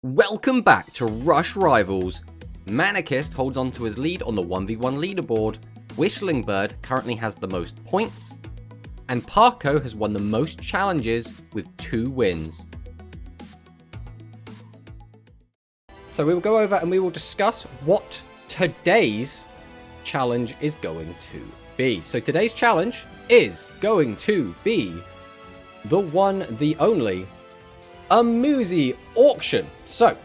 Welcome back to Rush Rivals. Manicist holds on to his lead on the 1v1 leaderboard, Whistling Bird currently has the most points, and Parko has won the most challenges with 2 wins. So we will go over and we will discuss what today's challenge is going to be. So today's challenge is going to be the one, the only, a Muzi auction. So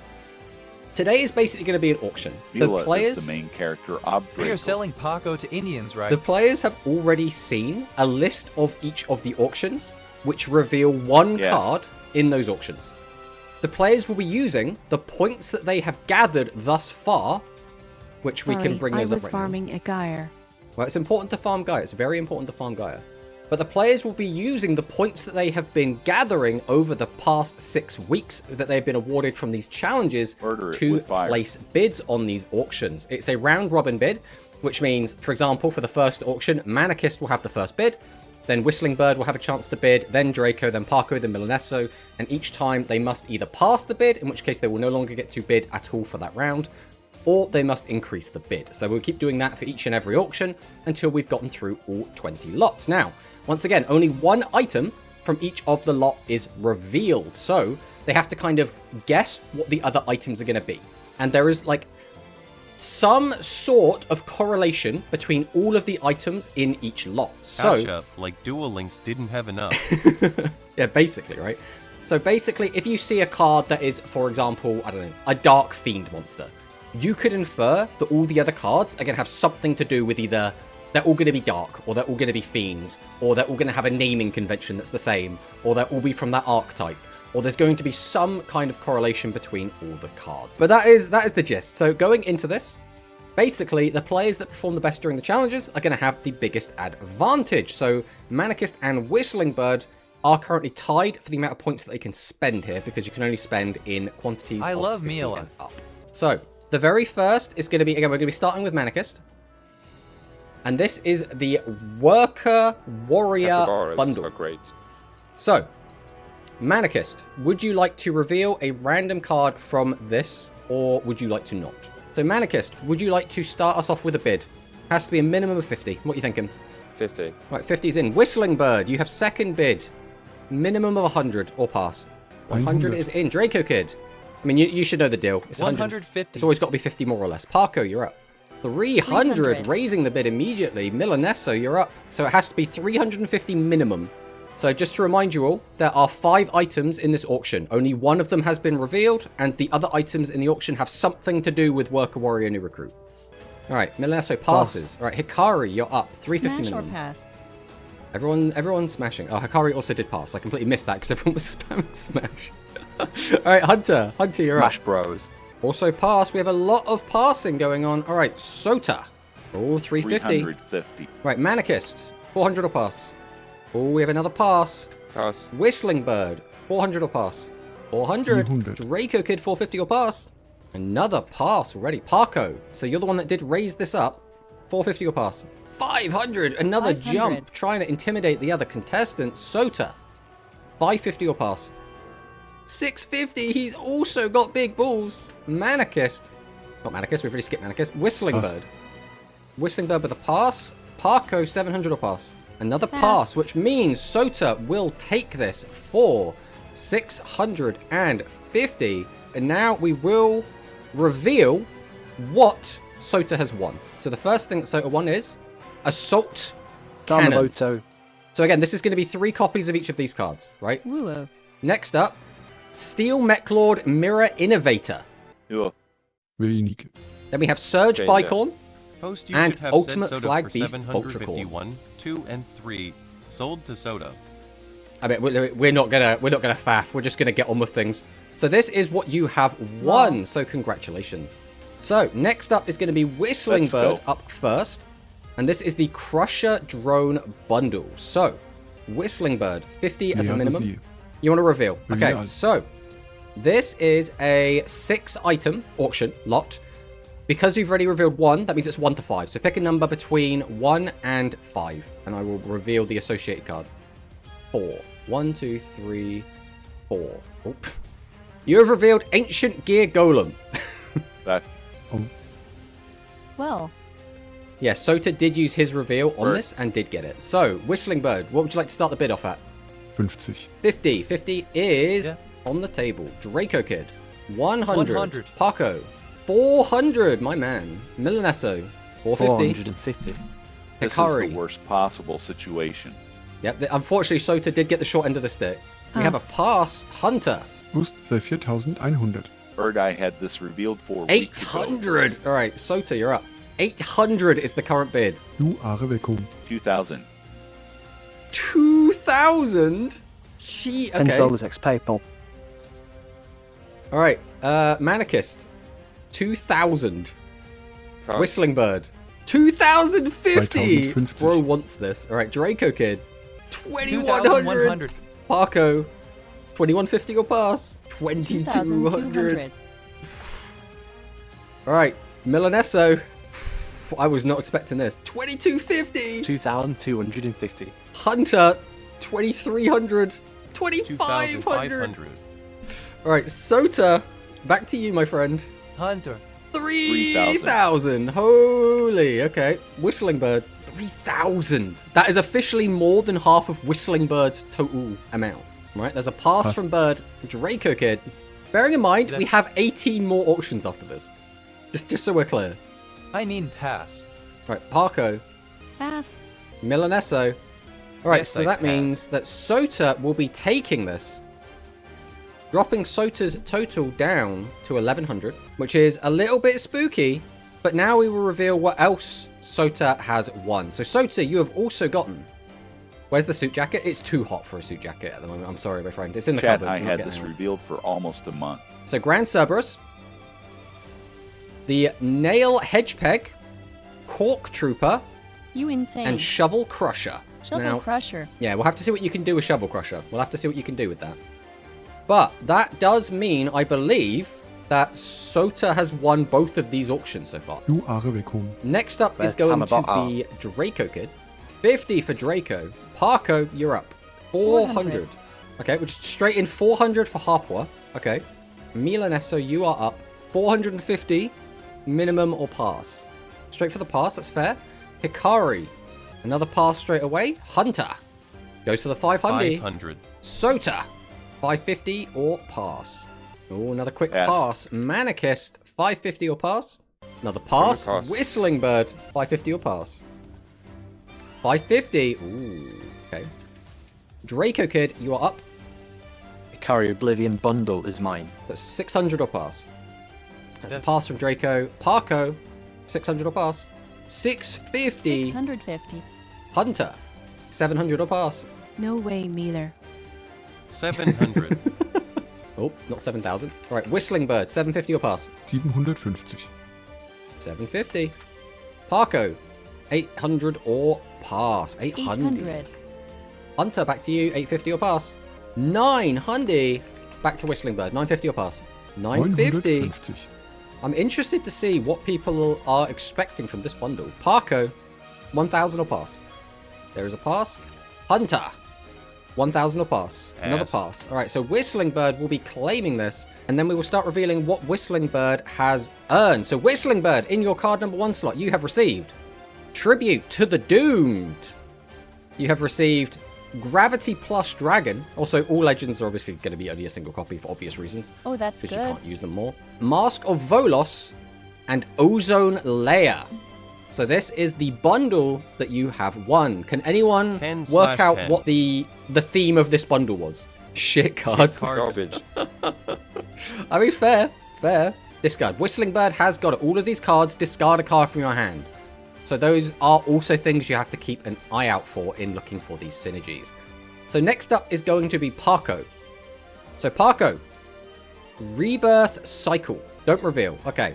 today is basically going to be an auction. The players, is the main character. We are selling Paco to Indians, right? The players have already seen a list of each of the auctions, which reveal one card in those auctions. The players will be using the points that they have gathered thus far, which we can bring those up right now. I was farming a Gaia. Well, it's important to farm Gaia. It's very important to farm Gaia. But the players will be using the points that they have been gathering over the past 6 weeks that they've been awarded from these challenges to place bids on these auctions. It's a round robin bid, which means, for example, for the first auction, Manicist will have the first bid, then Whistling Bird will have a chance to bid, then Draco, then Parko, then Milanesso, and each time they must either pass the bid, in which case they will no longer get to bid at all for that round, or they must increase the bid. So we'll keep doing that for each and every auction until we've gotten through all 20 lots. Now, once again, only one item from each of the lot is revealed. So they have to kind of guess what the other items are going to be. And there is like some sort of correlation between all of the items in each lot. So, gotcha. Like Duel Links didn't have enough. Yeah, basically, right? So basically, if you see a card that is, for example, I don't know, a Dark Fiend monster, you could infer that all the other cards are going to have something to do with either they're all going to be dark, or they're all going to be fiends, or they're all going to have a naming convention that's the same, or they'll all be from that archetype, or there's going to be some kind of correlation between all the cards. But that is the gist. So going into this, basically the players that perform the best during the challenges are going to have the biggest advantage. So Manicist and Whistling Bird are currently tied for the amount of points that they can spend here, because you can only spend in quantities I of love 50 Mila. and up. So the very first is going to be, again, we're going to be starting with Manicist. And this is the Worker Warrior bundle. Are great. So, Manicist, would you like to reveal a random card from this, or would you like to not? So, Manicist, would you like to start us off with a bid? Has to be a minimum of 50. What are you thinking? 50. Right, 50's in. Whistling Bird, you have second bid. Minimum of 100 or pass. 100 is in. Draco Kid. I mean, you should know the deal. It's 150. It's always got to be 50 more or less. Parko, you're up. 300, raising the bid immediately. Milanesso, you're up. So it has to be 350 minimum. So just to remind you all, there are 5 items in this auction. Only one of them has been revealed, and the other items in the auction have something to do with Worker Warrior New Recruit. All right, Milanesso passes. All right, Hikari, you're up. 350 Smash minimum. or pass? Everyone's smashing. Oh, Hikari also did pass. I completely missed that because everyone was spamming smash. All right, Hunter, you're Smash up. Bros. Also pass. We have a lot of passing going on. All right, Sota. Oh, 350. 350. Right, Manicist. 400 or pass. Oh, we have another pass. Pass. Whistling Bird. 400 or pass. 400. Draco Kid, 450 or pass. Another pass already. Parko. So you're the one that did raise this up. 450 or pass. 500. Another 500. jump. Trying to intimidate the other contestants. Sota. 550 or pass. 650, he's also got big balls. Manicist. Not Manicist, we've already skipped Manicist. Whistling Bird. Whistling Bird with a pass. Parko, 700 or pass. Another pass, which means Sota will take this for 650. And now we will reveal what Sota has won. So the first thing that Sota won is Assault Cannon. Damamoto. So again, this is going to be 3 copies of each of these cards, right? Woo-woo. Next up, Steel Mechlord Mirror Innovator. Yeah. Very unique. Then we have Surge Change it. Bicorn. Post you And should have Ultimate said Flag Soda Beast for Ultracorn. 751, 2 and 3 sold to Soda. I mean, we're not gonna faff. We're just gonna get on with things. So this is what you have won. So congratulations. So next up is going to be Whistling Let's Bird go. up first, and this is the Crusher Drone bundle. So Whistling Bird, 50 as a minimum. You want to reveal? Okay, Yeah. so this is a 6-item auction lot. Because you've already revealed 1, that means it's 1 to 5. So pick a number between 1 and 5, and I will reveal the associated card. 4. 1, 2, 3, 4. Oh. You have revealed Ancient Gear Golem. That. Well. Yeah, Sota did use his reveal on this and did get it. So, Whistling Bird, what would you like to start the bid off at? 50. 50. 50 is on the table. Draco Kid. 100. Paco. 400, my man. Milanesso. 450. 450. This Hikari. is the worst possible situation. Yep, unfortunately, Sota did get the short end of the stick. We have a pass. Hunter. Boost sei 4100. Bird Eye had this revealed 4 weeks ago. 800. All right, Sota, you're up. 800 is the current bid. Du are willkommen. 2,000. 2,000? Gee, okay. $10 XP, Paul. All right, Manicist. 2,000. Whistling Bird. 2,050. 2,050. Bro wants this. All right, Draco Kid. 2,100. 2,100. Parco. 2,150 or pass. 2,200. All right, Milanesso. I was not expecting this. 2,250. 2,250. Hunter. 2,300. 2,500. All right, Sota. Back to you, my friend. Hunter. 3,000. Holy. Okay. Whistling Bird. 3,000. That is officially more than half of Whistling Bird's total amount. Right? There's a pass from Bird. Draco Kid. Bearing in mind, we have 18 more auctions after this. Just so we're clear. I mean pass. Right, Parco. Pass. Milanesso. Alright, Yes, so I that pass. means that Sota will be taking this, dropping Sota's total down to 1,100, which is a little bit spooky, but now we will reveal what else Sota has won. So Sota, you have also gotten... Where's the suit jacket? It's too hot for a suit jacket at the moment. I'm sorry, my friend. It's in the Chat, cupboard. I You're not had getting this it. revealed for almost a month. So Grand Cerberus, the Nail Hedgepeg, Cork Trooper, You insane. and Shovel Crusher. Shovel Now, Crusher. yeah, we'll have to see what you can do with Shovel Crusher. We'll have to see what you can do with that. But that does mean, I believe, that Sota has won both of these auctions so far. Du are willkommen. Next up is Where's going to Tamabot? be Draco Kid. 50 for Draco. Parco, you're up. 400. Okay, which is straight in 400 for Harpua. Okay. Milanesso, you are up. 450 minimum or pass. Straight for the pass, that's fair. Hikari, another pass straight away. Hunter goes to the 500. 500. Sota, 550 or pass. Oh, another quick pass. Manicist, 550 or pass. Another pass. Whistling Bird, 550 or pass. 550. Ooh, okay. Draco Kid, you are up. Ikari Oblivion Bundle is mine. That's 600 or pass. That's a pass from Draco. Parco, 600 or pass. 650. 650. Hunter, 700 or pass. No way, Mealer. 700. Oh, not 7,000. All right, Whistling Bird, 750 or pass. 750. 750. Parco, 800 or pass. 800. 800. Hunter, back to you, 850 or pass. 900. Back to Whistling Bird, 950 or pass. 950. 950. I'm interested to see what people are expecting from this bundle. Parco, 1,000 or pass. There is a pass. Hunter, 1,000 or pass. Another pass. All right, so Whistling Bird will be claiming this, and then we will start revealing what Whistling Bird has earned. So Whistling Bird, in your card number 1 slot, you have received Tribute to the Doomed. You have received Gravity Plus Dragon. Also, all legends are obviously going to be only a single copy for obvious reasons. Oh, that's Because good. you can't use them more. Mask of Volos and Ozone Layer. So this is the bundle that you have won. Can anyone 10/10. work out what the theme of this bundle was? Shit cards. Garbage. I mean, fair. Discard. Whistling Bird has got it. All of these cards, discard a card from your hand. So those are also things you have to keep an eye out for in looking for these synergies. So next up is going to be Parco. So Parco, Rebirth Cycle. Don't reveal. Okay.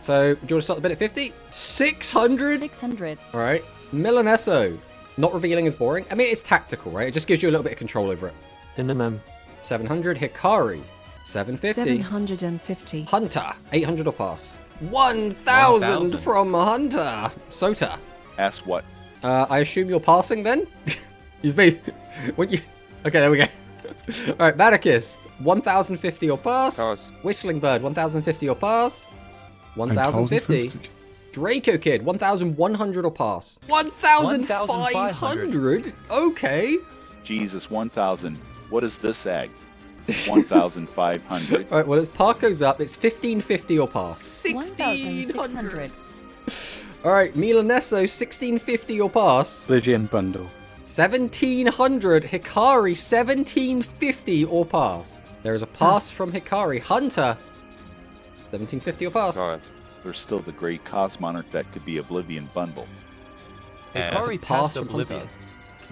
So do you want to start the bid at 50? 600? 600. All right. Milanesso. Not revealing is boring. I mean, it's tactical, right? It just gives you a little bit of control over it. Minimum. 700. Hikari. 750. 750. Hunter. 800 or pass. 1,000 from Hunter. Sota. Ask what? I assume you're passing then? You've made... When you... Okay, there we go. Alright, Manakist, 1050 or pass. Pass. Whistling Bird, 1050 or pass. 1050. 1050. Draco Kid, 1100 or pass. 1500? Okay. Jesus, 1,000. What is this egg? 1,500. Alright, well, as Park goes up, it's 1550 or pass. 1600. 1,600. Alright, Milanesso, 1650 or pass. Oblivion bundle. 1700. Hikari, 1750 or pass. There is a pass from Hikari. Hunter, 1750 or pass. Tired. There's still the Great Cosmonarch that could be Oblivion Bundle. Hikari Pass passed from Oblivion. Hunter.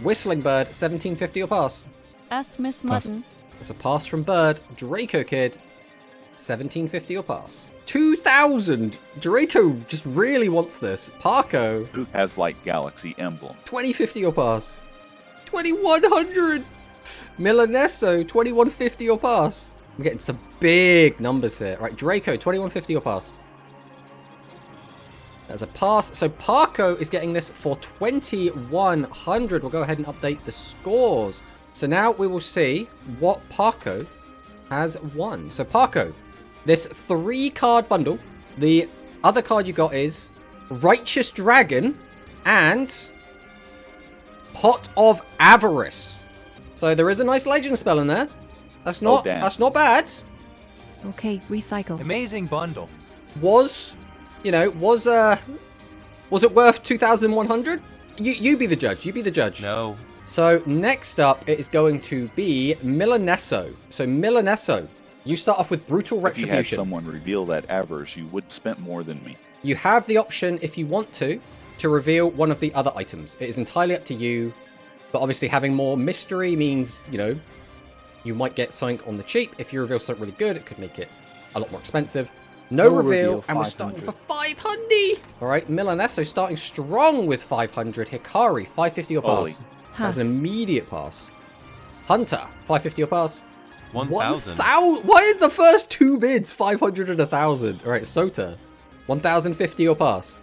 Whistling Bird, 1750 or pass. Asked Miss Mutton. There's a pass from Bird. Draco Kid, 1750 or pass. 2000. Draco just really wants this. Parko, Who has Light Galaxy emblem? 2050 or pass. 2100. Milanesso, 2150 or pass. I'm getting some big numbers here. Right, Draco, 2150 or pass. There's a pass. So Parko is getting this for 2100. We'll go ahead and update the scores. So now we will see what Parko has won. So Parko, this 3-card bundle. The other card you got is Righteous Dragon and Pot of Avarice. So there is a nice legend spell in there. That's not damn. that's not bad. Okay, recycle. Amazing bundle. Was it worth 2,100? You be the judge. You be the judge. No. So next up, it is going to be Milanesso. So Milanesso, you start off with Brutal If you had Retribution. someone reveal that avarice, you would have spent more than me. You have the option, if you want to reveal one of the other items. It is entirely up to you. But obviously having more mystery means, you might get something on the cheap. If you reveal something really good, it could make it a lot more expensive. No No reveal, reveal, and we're 500. starting for 500. All right, Milanesso starting strong with 500. Hikari, 550 or Holy. pass. That's Pass. an immediate pass. Hunter, 550 or pass. 1,000. Why is the first two bids 500 and 1,000? All right, Sota, 1,050 or pass.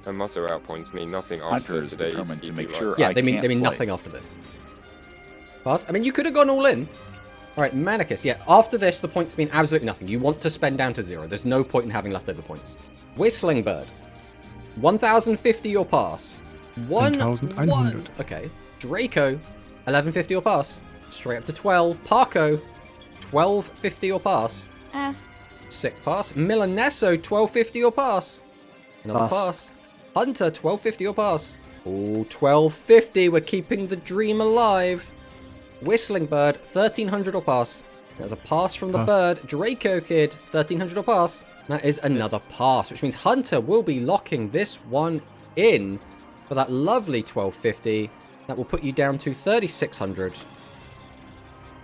A motto outpoints me nothing Hunter after is today's determined to EP make live. sure Yeah, I they mean can't play. nothing after this. Pass. I mean, you could have gone all in. All right, Manicus. Yeah, after this, the points mean absolutely nothing. You want to spend down to 0. There's no point in having leftover points. Whistling Bird, 1,050 or pass. 1,100. Okay. Draco, 1150 or pass. Straight up to 12. Parko, 1250 or pass. Asked. Sick pass. Milanesso, 1250 or pass. Another Pass. pass. Hunter, 1250 or pass. Ooh, 1250. We're keeping the dream alive. Whistling Bird, 1300 or pass. There's a pass from the Pass. bird. Draco Kid, 1300 or pass. That is another pass, which means Hunter will be locking this one in for that lovely 1250. That will put you down to 3600.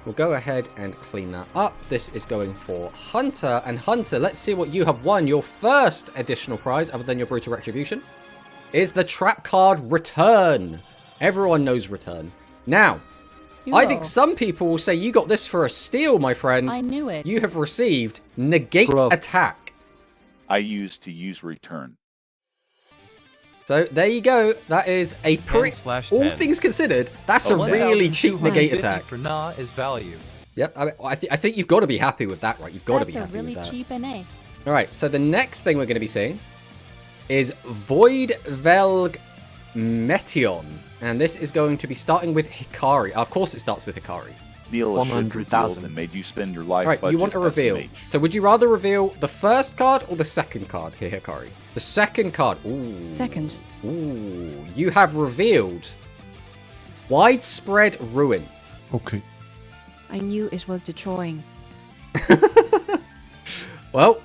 We'll go ahead and clean that up. This is going for Hunter. And Hunter, let's see what you have won. Your first additional prize, other than your Brutal Retribution, is the trap card Return. Everyone knows Return. Now, I think some people will say you got this for a steal, my friend. I knew it. You have received Negate Bro. Attack. I used to use return. So there you go. That is a pretty. 10/10. All things considered, that's a really cheap Negate 1,250 Attack. for Na is value. Yep. I think you've got to be happy with that, right? You've got to be That's a happy really with that. cheap NA. All right. So the next thing we're going to be seeing is Void Velg Meteon, and this is going to be starting with Hikari. Of course, it starts with Hikari. Neil 100,000. and made you spend your life All right, budget you want a reveal. SMH. So would you rather reveal the first card or the second card here, Hikari? The second card. Ooh. Second. Ooh. You have revealed Widespread Ruin. Okay. I knew it was destroying. Well,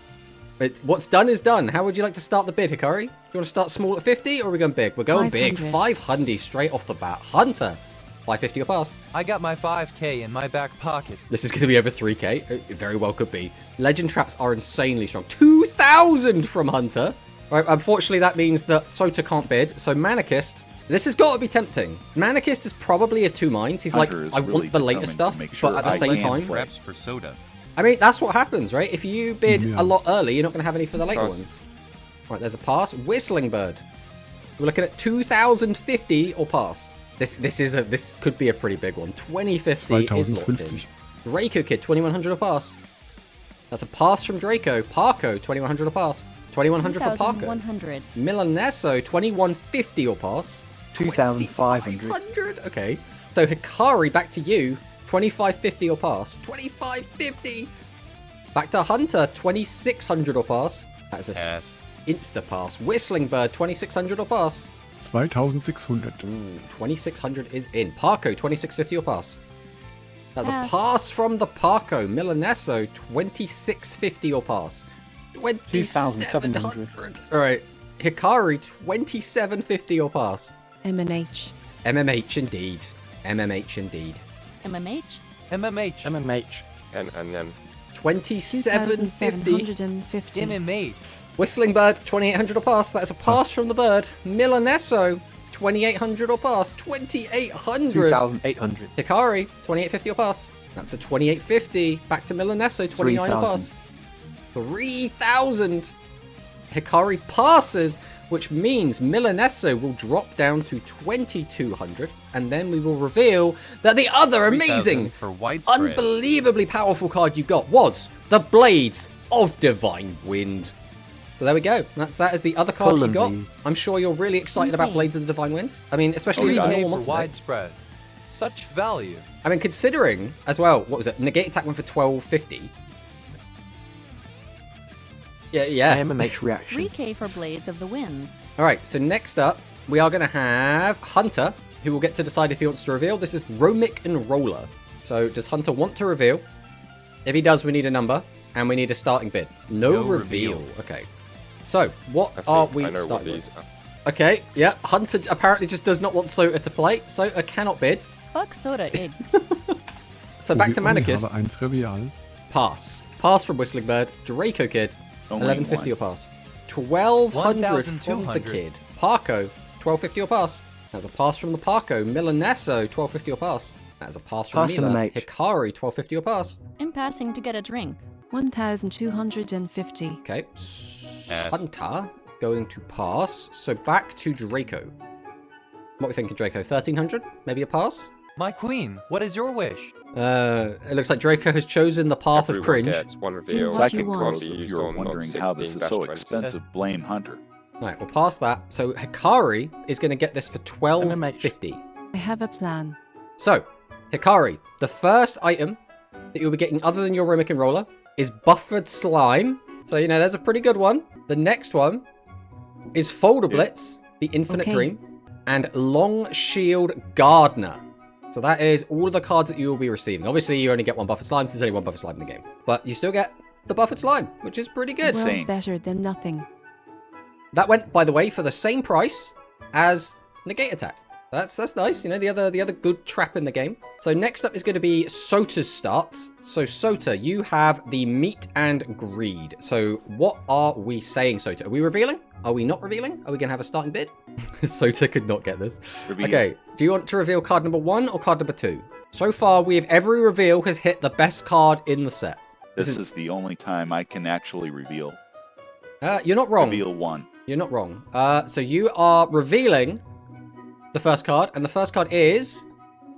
what's done is done. How would you like to start the bid, Hikari? You want to start small at 50 or are we going big? We're going big. 500. 500 straight off the bat. Hunter, 550 or pass. I got my 5k in my back pocket. This is going to be over 3k. It very well could be. Legend traps are insanely strong. 2,000 from Hunter. All right, unfortunately, that means that Sota can't bid. So Manicist, this has got to be tempting. Manicist is probably of two minds. He's Hunter like, is I really want the later determined stuff, to make sure but at the I same can time, play. Traps for soda. I mean, that's what happens, right? If you bid Yeah. a lot early, you're not going to have any for the later Pass. ones. All right, there's a pass. Whistling Bird. We're looking at 2,050 or pass. This could be a pretty big one. 2050 is locked in. 2,050. Draco Kid, 2100 or pass. That's a pass from Draco. Parko, 2100 or pass. 2100 for Parko. 2,100. Milanesso, 2150 or pass. 2,500. 2500. Okay. So Hikari, back to you. 2550 or pass. 2550. Back to Hunter, 2600 or pass. That's a Pass. insta pass. Whistling Bird, 2600 or pass. 2600. 2600 is in. Parko, 2650 or pass. That's Pass. a pass from the Parko. Milanesso, 2650 or pass. 2,700. Alright. Hikari, 2750 or pass. MNH. MMH indeed. MMH indeed. MMH. MMH. MMH. And then 2750. 2,750. MMH. Whistling Bird, 2800 or pass. That's a pass from the bird. Milanesso, 2800 or pass. 2800. 2,800. Hikari, 2850 or pass. That's a 2850. Back to Milanesso, 29 or pass. 3000. Hikari passes, which means Milanesso will drop down to 2200, and then we will reveal that the other 3,000 amazing, for widespread. unbelievably powerful card you got was the Blades of Divine Wind. So there we go. That is the other card you got. Column. I'm sure you're really excited about Insane. Blades of the Divine Wind. I mean, especially in the yeah. normal For monster deck. widespread. Such value. I mean, considering as well, what was it? Negate attack went for 1250. Yeah. MMH reaction. 3K for Blades of the Winds. All right, so next up, we are going to have Hunter, who will get to decide if he wants to reveal. This is Romic and Roller. So does Hunter want to reveal? If he does, we need a number, and we need a starting bid. No reveal. Okay. So, what I are think we I know what starting these with? are. Okay, yeah, Hunter apparently just does not want Sota to play. Sota cannot bid. Fuck Soda Ig. So back to Ich habe Manakist. ein Trivial. Pass. Pass from Whistling Bird. Draco Kid. Only 1150 or one. pass. 1200 from the 1,200. Kid. Parko. 1250 or pass. That's a pass from the Parko. Milanesso. 1250 or pass. That's a pass from Pass from Mila. the mage. Hikari. 1250 or pass. In passing to get a drink. 1,250. Okay. Pass. Hunter is going to pass. So back to Draco. What are we thinking, Draco? 1300? Maybe a pass? My queen, what is your wish? It looks like Draco has chosen the path of Everyone cringe. gets one reveal. what you Psychic want. Ghost, Can't be if used you're on wondering how this is so 16-20. expensive, blame Hunter. Right, we'll pass that. So Hikari is going to get this for 1250. I have a plan. So, Hikari, the first item that you'll be getting other than your Romic and Roller is Buffered Slime. So, you know, there's a pretty good one. The next one is Folder Blitz, the Infinite Okay. Dream, and Long Shield Gardener. So that is all of the cards that you will be receiving. Obviously, you only get one Buffered Slime, so there's only one Buffered Slime in the game. But you still get the Buffered Slime, which is pretty good. Well, Insane. better than nothing. That went, by the way, for the same price as Negate Attack. That's nice, you know, the other good trap in the game. So next up is going to be Sota's starts. So Sota, you have the Meat and Greed. So what are we saying, Sota? Are we revealing? Are we not revealing? Are we going to have a starting bid? Sota could not get this. Reveal. Okay, do you want to reveal card number 1 or card number 2? So far, every reveal has hit the best card in the set. This is the only time I can actually reveal. You're not wrong. Reveal one. You're not wrong. So you are revealing the first card, and the first card is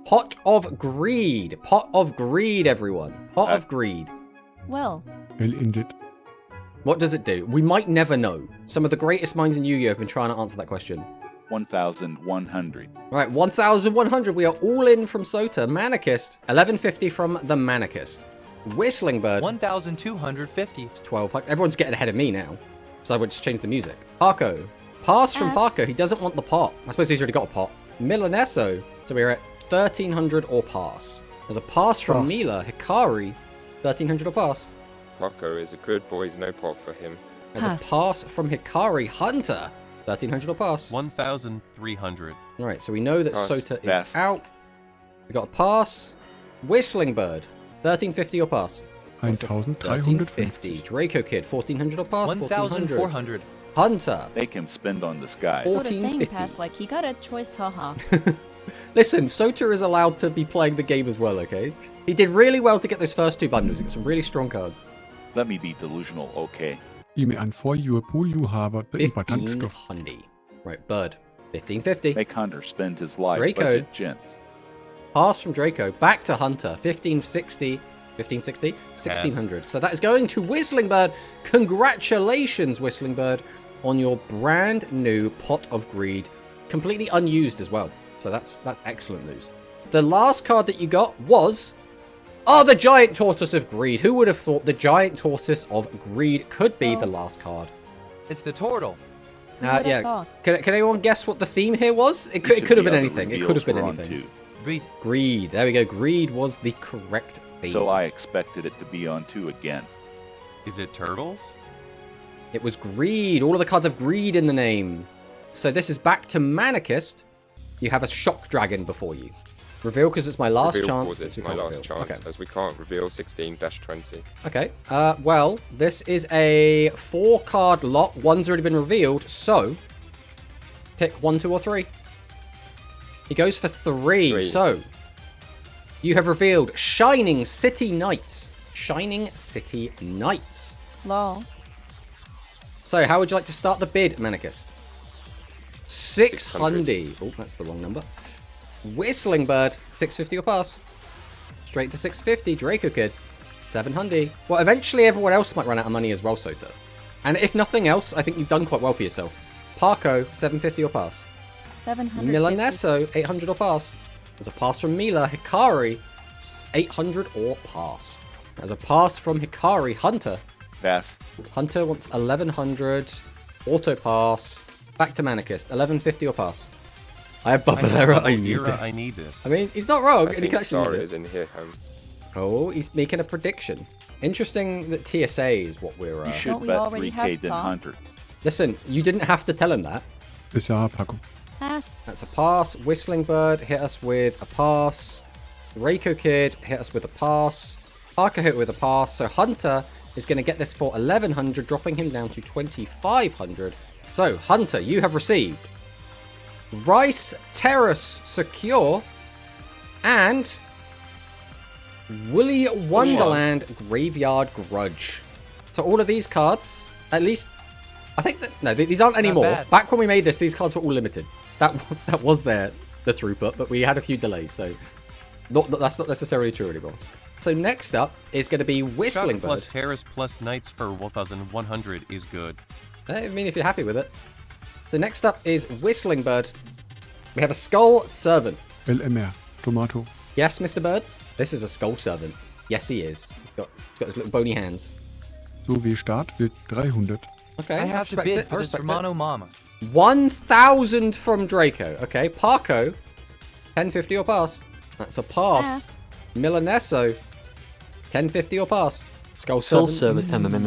Pot of Greed. Pot of Greed, everyone. Pot of Greed. Well, Well ended. What does it do? We might never know. Some of the greatest minds in Yu-Gi-Oh! Have been trying to answer that question. 1,100. All right, 1,100. We are all in from Sota. Manakist, 1150 from the Manakist. Whistling Bird, 1,250. it's 1200. Everyone's getting ahead of me now, so I would just change the music. Parko, pass from Pass. Parko. He doesn't want the pot. I suppose he's already got a pot. Milanesso, so we're at 1300 or pass. There's a pass from Pass. Mila. Hikari, 1300 or pass. Marco is a good boy, no pot for him. There's Pass. a pass from Hikari. Hunter, 1300 or pass. 1,300. All right, so we know that Pass. Sota is Pass. out. We got a pass. Whistling Bird, 1350 or pass. That's a 1350. 1350. Draco Kid, 1400 or pass. 1400. 1,400. Hunter. Make him spend on this guy. Four- Soda saying 1450. pass like he got a choice, haha. Listen, Sota is allowed to be playing the game as well, okay? He did really well to get those first 2 bundles. He got some really strong cards. Let me be delusional, okay? I med an forhjulspuljeharbert beimportant stof. 1500. Right, Bird. 1550. Make Hunter spend his life Draco. budget gents. Pass from Draco. Back to Hunter. 1560. 1560, 1600. So that is going to Whistling Bird. Congratulations, Whistling Bird, on your brand new Pot of Greed. Completely unused as well. So that's excellent news. The last card that you got was... Oh, the Giant Tortoise of Greed. Who would have thought the Giant Tortoise of Greed could be the last card? It's the turtle. Who would have Yeah. thought? Can anyone guess what the theme here was? It could have been anything. It could have been anything. Greed. Greed. There we go. Greed was the correct theme. So I expected it to be on 2 again. Is it turtles? It was Greed. All of the cards have Greed in the name. So this is back to Manicist. You have a Shock Dragon before you. Reveal because it's my last Reveal chance. because it's We my can't last reveal. chance, as we can't reveal 16-20. Okay. Well, this is a 4-card lot. One's already been revealed, so pick 1, 2, or 3. He goes for 3. So you have revealed Shining City Knights. Shining City Knights. Lol. So how would you like to start the bid, Manicist? 600. Oh, that's the wrong number. Whistling Bird, 650 or pass. Straight to 650, Draco Kid, 700. Well, eventually everyone else might run out of money as well, Sota. And if nothing else, I think you've done quite well for yourself. Parko, 750 or pass. 750. Milanesso, 800 or pass. There's a pass from Mila. Hikari, 800 or pass. There's a pass from Hikari. Hunter. Pass. Hunter wants 1100. Auto pass. Back to Manicist, 1150 or pass. I have Bubbalera. I need Era, this. I need this. I mean, he's not wrong, I and he think can actually Zara use is it. in here, Oh, he's making a prediction. Interesting that TSA is what we're... You should Don't we bet already 3K have than some? Hunter. Listen, you didn't have to tell him that. Bizarre Paco. Pass. That's a pass. Whistling Bird hit us with a pass. Reiko Kid hit us with a pass. Parker hit with a pass. So Hunter is going to get this for 1100, dropping him down to 2500. So, Hunter, you have received Rice Terrace Secure and Willy Wonderland Graveyard Grudge. So all of these cards, at least, I think that, no, these aren't anymore. bad. Back when we made this, these cards were all limited. That was the throughput, but we had a few delays, so that's not necessarily true anymore. So next up is going to be Whistling Chuck Bird. plus Terrace plus Knights for 1,100 is good. I mean, if you're happy with it. So next up is Whistling Bird. We have a Skull Servant. LMR. Tomato. Yes, Mr. Bird? This is a Skull Servant. Yes, he is. He's got his little bony hands. So wie Start wird 300. Okay, I have to respect bid it. I for this respect Romano Mama. it. 1,000 from Draco. Okay, Parko, 1050 or pass. That's a pass. Pass. Milanesso, 1050 or pass. Skull Soul Servant. Servant.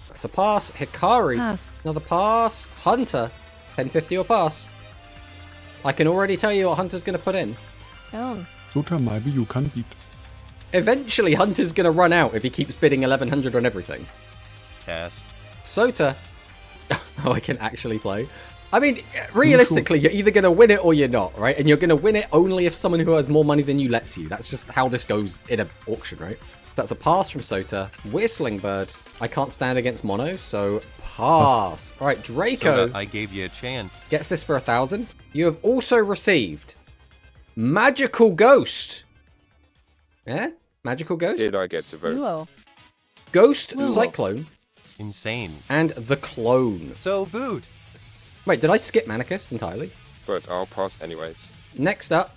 That's a pass. Hikari. Pass. Another pass. Hunter. 1050 or pass. I can already tell you what Hunter's going to put in. Oh. Sota mal wie you can beat. Eventually, Hunter's going to run out if he keeps bidding 1100 on everything. Pass. Sota. Oh, I can actually play. I mean, realistically, you're either going to win it or you're not, right? And you're going to win it only if someone who has more money than you lets you. That's just how this goes in an auction, right? That's a pass from Sota. Whistling Bird. I can't stand against Mono, so pass. All right, Draco So I gave you a chance. gets this for 1,000. You have also received Magical Ghost. Yeah? Magical Ghost? Did I get to vote? Duo. Ghost Whoa. Cyclone Insane. and the Clone. So booed. Wait, did I skip Manicist entirely? But I'll pass anyways. Next up,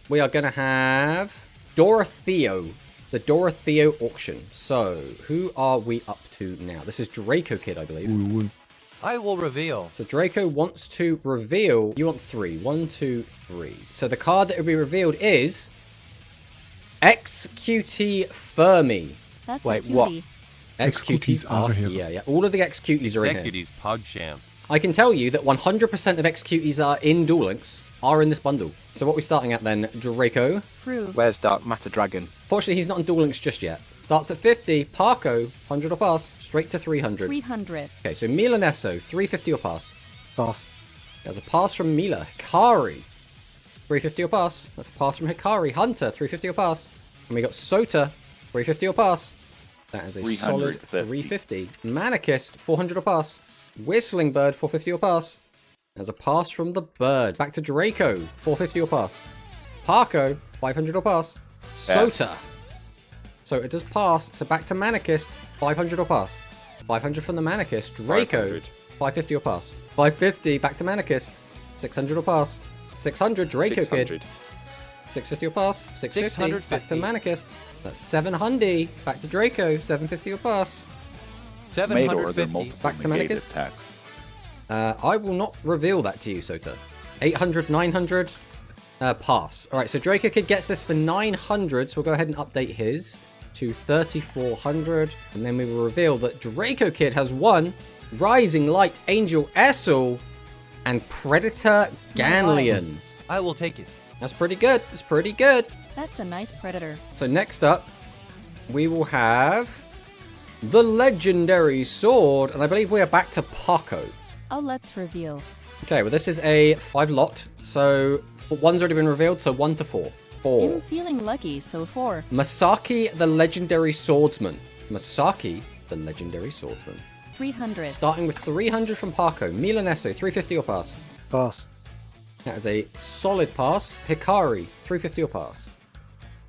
we are going to have Dorotheo. The Dorotheo auction. So, who are we up to now? This is Draco Kid, I believe. Cool. I will reveal. So Draco wants to reveal... You want 3. 1, 2, 3. So the card that will be revealed is... XQT Fermi. That's Wait, a what? cutie. XQTs are are here. here. Yeah, all of the XQTs are in here. Executives PogChamp. I can tell you that 100% of XQTs that are in Duel Links are in this bundle. So what are we starting at then? Draco. Prove. Where's Dark Matter Dragon? Fortunately, he's not in Duel Links just yet. Starts at 50. Parko, 100 or pass. Straight to 300. 300. Okay, so Milanesso, 350 or pass. Pass. There's a pass from Mila. Hikari, 350 or pass. That's a pass from Hikari. Hunter, 350 or pass. And we got Sota, 350 or pass. That is a solid 350. Manicist, 400 or pass. Whistling Bird, 450 or pass. There's a pass from the Bird. Back to Draco, 450 or pass. Parko, 500 or pass. Sota. So it does pass. So back to Manicist, 500 or pass. 500 from the Manicist. Draco, 500. 550 or pass. 550 back to Manicist. 600 or pass. 600 Draco 600. Kid. 650 or pass. 650 back to Manicist. That's 700 back to Draco. 750 or pass. Tomato, or their 750. multiple Back to negate Manicus. attacks. I will not reveal that to you, Sota. 800, 900, pass. All right, so Draco Kid gets this for 900, so we'll go ahead and update his to 3,400, and then we will reveal that Draco Kid has won Rising Light Angel Essel and Predator Ganlion. I will take it. That's pretty good. That's pretty good. That's a nice predator. So next up, we will have the Legendary Sword, and I believe we are back to Parko. Oh, let's reveal. Okay, well this is a 5 lot, so one's already been revealed, so 1 to 4. 4. I'm feeling lucky, so 4. Masaki the Legendary Swordsman. Masaki the Legendary Swordsman. 300. Starting with 300 from Parko. Milaneso, 350 or pass. Pass. That is a solid pass. Hikari, 350 or pass.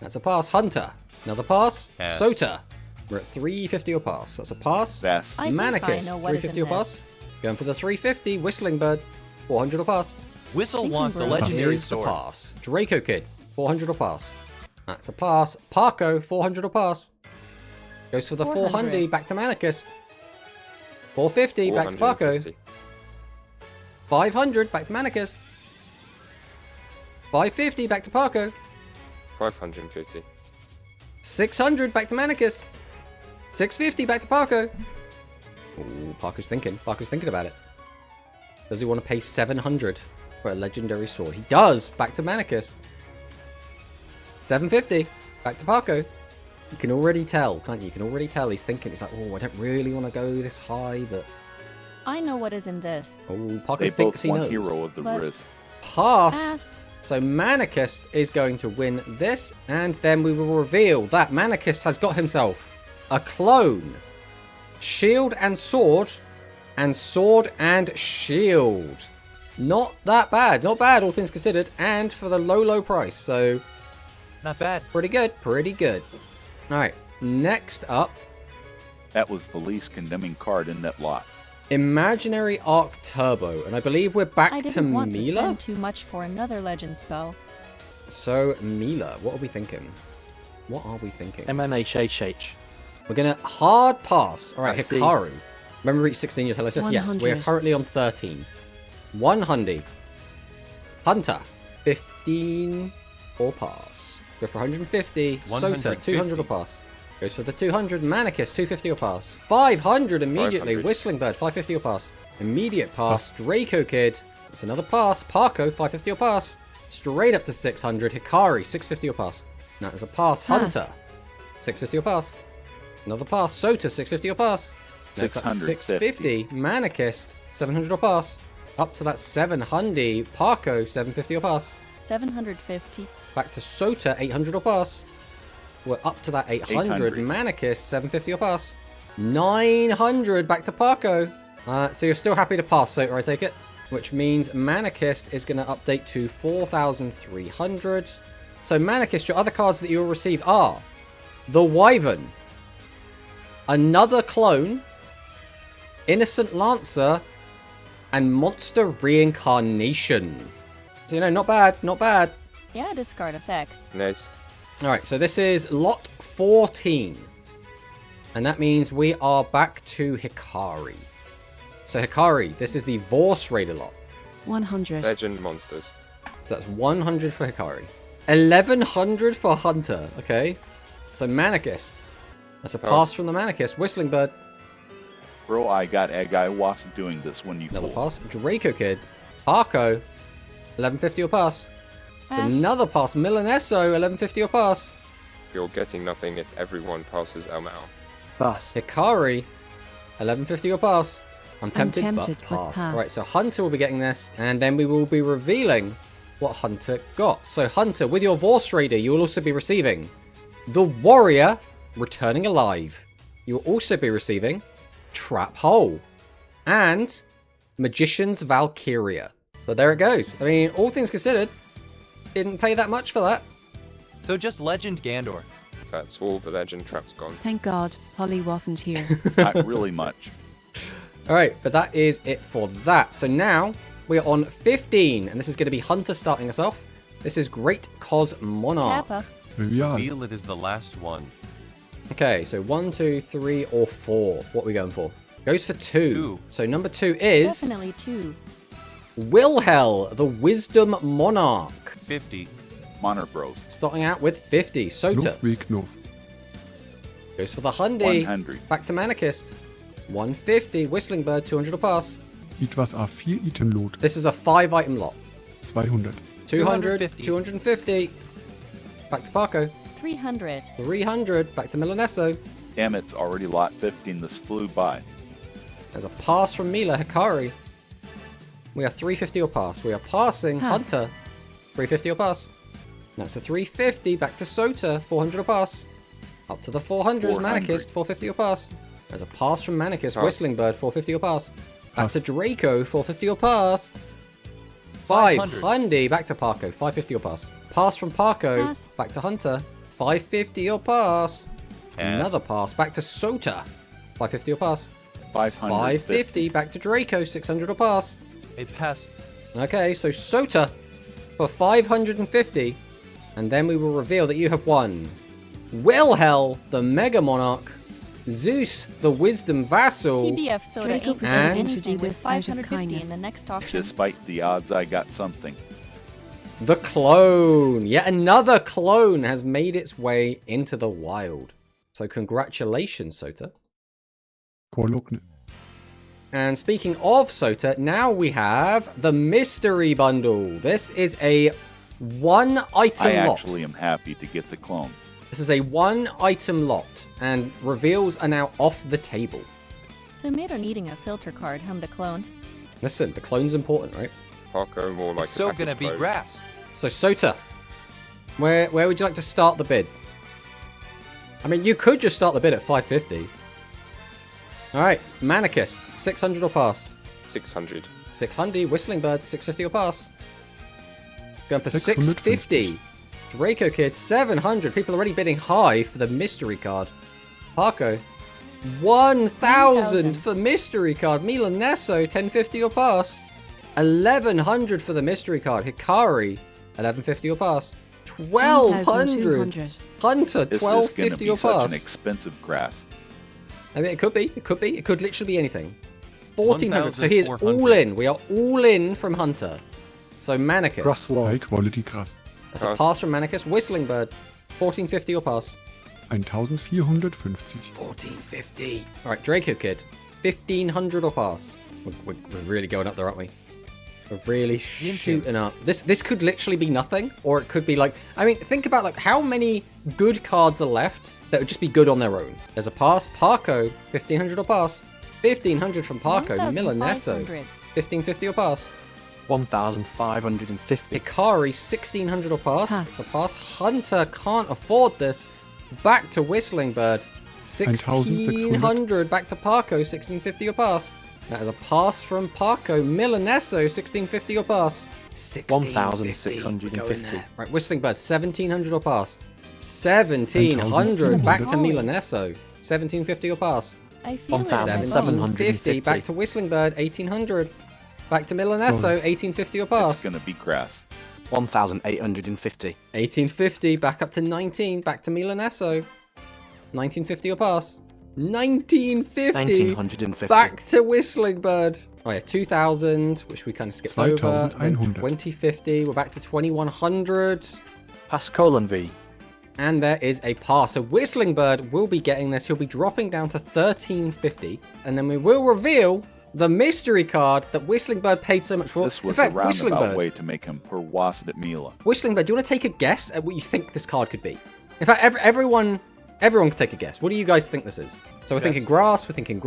That's a pass. Hunter, another pass. Pass. Sota, we're at 350 or pass. That's a pass. Pass. I think I Manicus, know what is 350 in or pass. this. Going for the 350. Whistling Bird, 400 or pass. Whistle Thinking wants the bro. legendary Here's the sword. pass. Draco Kid, 400 or pass. That's a pass. Parko, 400 or pass. Goes for the 400. 400. Back to Manicust. 450. Back to Parko. 450. 500. Back to Manicust. 550. Back to Parko. 550. 600. Back to Manicust. 650. Back to Parko. Ooh, Parko's thinking. Parko's thinking about it. Does he want to pay 700 for a legendary sword? He does. Back to Manicust. 750. Back to Parko. You can already tell, can't you? You can already tell he's thinking. It's like, oh, I don't really want to go this high, but... I know what is in this. Oh, Parko They thinks both he want knows. Hero of the But- Wrist. Pass. Pass. So Manicust is going to win this, and then we will reveal that Manicust has got himself a clone. Shield and sword and shield. Not that bad. Not bad, all things considered, and for the low price. So Not bad. pretty good. Pretty good. All right. Next up, That was the least condemning card in that lot. Imaginary Arc Turbo, and I believe we're back I to didn't want to Mila. spend too much for another legend spell. So Mila, what are we thinking? What are we thinking? MNHHH. We're gonna hard pass. All right, I see. Hikaru. When we reach 16, you tell us yes. Yes, we are 100. currently on 13. 100. Hunter, 15 or pass. Go for 150. Sota, 150. 200 or pass. Goes for the 200. Manicus, 250 or pass. 500 immediately. 500. Whistling Bird, 550 or pass. Immediate pass. Draco Kid. That's another pass. Parko, 550 or pass. Straight up to 600. Hikari, 650 or pass. That is a pass. Pass. Hunter, 650 or pass. Another pass. Sota, 650 or pass. Next, that's 650. 650. Manicist, 700 or pass. Up to that 700. Parko, 750 or pass. 750. Back to Sota, 800 or pass. We're up to that 800. 800. Manicist, 750 or pass. 900. Back to Parko. So you're still happy to pass, Sota, I take it? Which means Manicist is going to update to 4,300. So Manicist, your other cards that you will receive are the Wyvern, another clone, Innocent Lancer, and Monster Reincarnation. So, not bad, not bad. Yeah, discard effect. Nice. Alright, so this is lot 14. And that means we are back to Hikari. So Hikari, this is the Vorse Raider lot. 100. Legend monsters. So that's 100 for Hikari. 1100 for Hunter, okay. So Manicist. That's a pass from the Manicist. Whistling Bird, Bro, I wasn't doing this when you another fool. pass. Draco Kid. Parko, 1150 or pass. Pass. Another pass. Milaneso, 1150 or pass. You're getting nothing if everyone passes Elmao. Pass. Hikari, 1150 or pass. I'm tempted, tempted, but but pass. pass. Alright, so Hunter will be getting this, and then we will be revealing what Hunter got. So Hunter, with your Vorse Raider, you will also be receiving the Warrior Returning Alive. You will also be receiving Trap Hole and Magician's Valkyria. So there it goes. I mean, all things considered, Didn't pay that much for that. So just Legend Gandor. That's all the legend traps gone. Thank God Holly wasn't here. Not really much. All right, but that is it for that. So now we are on 15, and this is going to be Hunter starting us off. This is Great Cos Monarch. Kappa. Trivial. Feel it is the last one. Okay, so 1, 2, 3, or 4. What are we going for? Goes for 2. 2. So number 2 is Definitely 2. Wilhel, the Wisdom Monarch. 50. Monarch Bros. Starting out with 50. Sota Ludwig Knopf. goes for the Hundi. 100. Back to Manicist. 150. Whistling Bird, 200 or pass. Etwas A4 Item Lot. This is a 5-item lot. 200. 200, 250. 250. Back to Parko. 300. 300. Back to Milanesso. Damn, it's already lot 15. This flew by. There's a pass from Mila Hikari. We are 350 or pass. We are passing Pass. Hunter. 350 or pass. That's a 350. Back to Sota. 400 or pass. Up to the 400s. 400. Manicist. 450 or pass. There's a pass from Manicist. Pass. Whistling Bird. 450 or pass. Back Pass. to Draco. 450 or pass. 500. Back to Parko. 550 or pass. Pass from Parko. Pass. Back to Hunter. 550 or pass. Pass. Another pass. Back to Sota. 550 or pass. 550. Back to Draco. 600 or pass. A pass. Okay, so Sota for 550. And then we will reveal that you have won Wilhel, the Mega Monarch, Zeus, the Wisdom Vassal, TBF Soda Draco pretended pretended to to anything do with this out of 550 in kindness. the next auction. Despite the odds, I got something. the Clone. Yet another clone has made its way into the wild. So congratulations, Sota. Kolokne. And speaking of Sota, now we have the Mystery Bundle. This is a one-item I lot. actually am happy to get the clone. This is a one-item lot, and reveals are now off the table. So Made are needing a filter card, the clone. Listen, the clone's important, right? Parko more like It's so a package gonna be clone. grass. So Sota, where would you like to start the bid? I mean, you could just start the bid at 550. All right, Manicist, 600 or pass. 600. 600, Whistling Bird, 650 or pass. Going for 650. 650. Draco Kid, 700. People already bidding high for the mystery card. Parko, 1,000 for mystery card. Milanesso, 1050 or pass. 1,100 for the mystery card. Hikari, 1,150 or pass. 1,200. Hunter, This is going to 1,250 be or such an pass. expensive grass. I mean, it could be. It could be. It could literally be anything. 1,400. So here's 1,400. all in. We are all in from Hunter. So Manicus. High Quality Grass. That's a Pass. pass from Manicus. Whistling Bird. 1,450 or pass. 1450. 1,450. All right, Draco Kid. 1,500 or pass. We're really going up there, aren't we? We're really shooting up. This could literally be nothing, or it could be like. I mean, think about like how many good cards are left that would just be good on their own. There's a pass. Parko. 1,500 or pass. 1,500 from Parko. Milanesso. 1,500. 1,550 or pass. 1,550. Hikari, 1,600 or pass. Pass. It's a pass. Hunter can't afford this. Back to Whistling Bird. 1,600. Back to Parko, 1,650 or pass. That is a pass from Parko. Milanesso, 1,650 or pass. 1,650. Right, Whistling Bird, 1,700 or pass. 1,700. Back to 1,700. Milanesso. 1,750 or pass. I feel it. 1,750. 1,750. Back to Whistling Bird, 1,800. Back to Milanesso, 1,850 or pass. It's going to be grass. 1,850. 1850, back up to 19, back to Milanesso. 1950 or pass. 1950, 1,950. back to Whistling Bird. Oh yeah, 2000, which we kind of skipped over. Then 2,100. 2050, we're back to 2100. Pass colon V. And there is a pass. So Whistling Bird will be getting this. He'll be dropping down to 1350. And then we will reveal the mystery card that Whistling Bird paid so much for. This was In fact, a Whistling roundabout Bird, way to make him perwased at Mila. Whistling Bird, do you want to take a guess at what you think this card could be? In fact, everyone can take a guess. What do you guys think this is? So we're thinking grass, we're thinking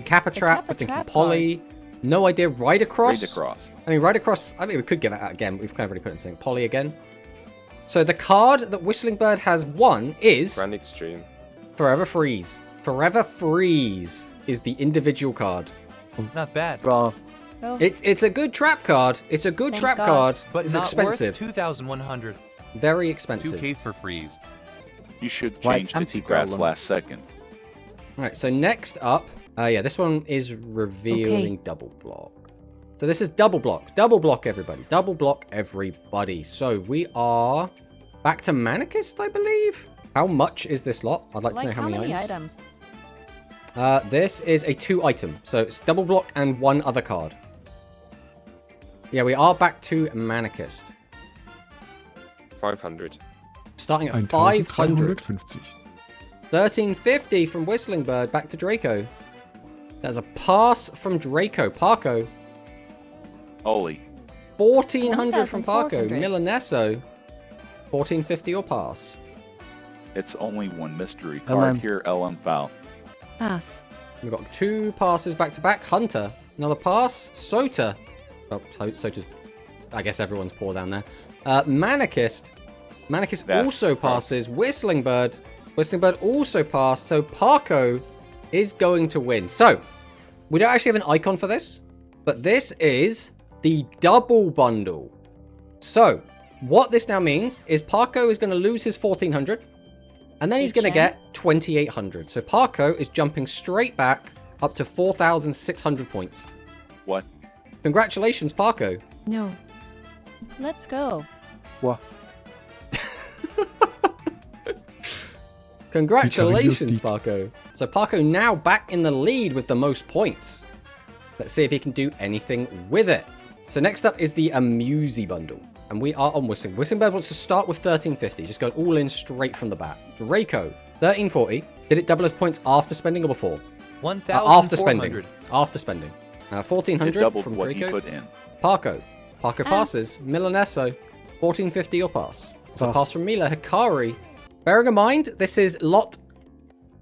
Kappa Trap, we're thinking Trap Poly. No idea. Ride Across. Read across. I mean, Ride Across. I mean, we could give it out again. We've kind of already put it in saying Poly again. So the card that Whistling Bird has won is Grand Extreme. Forever Freeze. Forever Freeze is the individual card. Not bad. Bro. Oh, It's a good trap card. It's a good Thank trap God. card. But It's not expensive. worth 2,100. Very expensive. 2k for freeze. You should White change it to anti-golem. grass last second. Right, so next up, yeah, this one is revealing double block. So this is double block. Double block, everybody. Double block, everybody. So we are back to Manicist, I believe. How much is this lot? I'd like to know how many items. This is a 2 item. So it's double block and 1 other card. Yeah, we are back to Manicist. 500. Starting at 500. 1350. 1350 from Whistling Bird back to Draco. There's a pass from Draco. Parko. Holy. 1400 from Parko. 1400. Milanesso. 1450 or pass. It's only one mystery card here, LM Foul. Pass. We've got 2 passes back to back. Hunter. Another pass. Sota. Oh, Sota's... I guess everyone's poor down there. Manicist. Manicist That's also passes. Whistling Bird. Whistling Bird also passed. So Parko is going to win. So, we don't actually have an icon for this. But this is the double bundle. So, what this now means is Parko is going to lose his 1400. And then he's going to get 2800. So Parko is jumping straight back up to 4,600 points. What? Congratulations, Parko. No. Let's go. What? Congratulations, Parko. So Parko now back in the lead with the most points. Let's see if he can do anything with it. So next up is the Amusey bundle. And we are on Whistling. Whistling Bird wants to start with 1350. Just go all in straight from the bat. Draco, 1340. Did it double his points after spending or before? 1,400. After spending. After spending. It 1400 doubled from what he Draco. put in. Parko. Parko passes. Milanesso. 1450 or pass. It's a pass from Mila. Hikari. Bearing in mind, this is lot